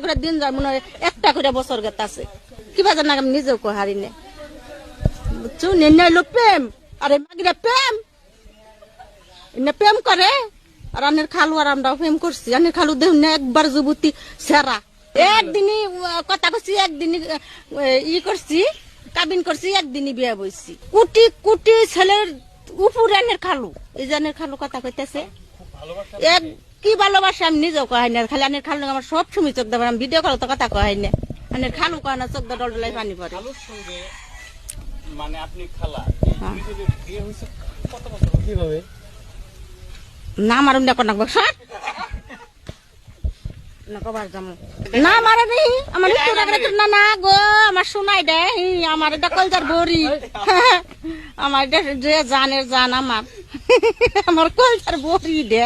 করে দিন যায় মনে হয় একটা করে বছর গেতে আছে কিবা জানা আমি নিজেও হারি নে বুঝছো নিলো প্রেম আরে মাগিরা প্রেম প্রেম করে আর আনের খালু আর আমরাও প্রেম করছি আনের খালু দেহ না একবার যুবতী সেরা একদিনই কথা করছি একদিনই করছি কাবিন করছি একদিনই বিয়ে বইছি কোটি কোটি ছেলের উপরে আনের খালু এই যে আনের খালু কথা কইতেছে এক কি ভালোবাসা আমি নিজেও কহাই না খালি আনের খালু আমার সব সময় চোখ দেবার আমি ভিডিও কল তো কথা কহাই না আনের খালু কয় না চোখ দল ডলাই পানি পড়ে মানে আপনি খালা বিয়ে হইছে কত বছর কিভাবে না মারুন না কোন বছর না কবার যামু না মারে নি আমার না না গো আমার শোনাই দে আমার এটা কলজার বড়ি আমার এটা যে জানের জান আমার কলজার বড়ি দে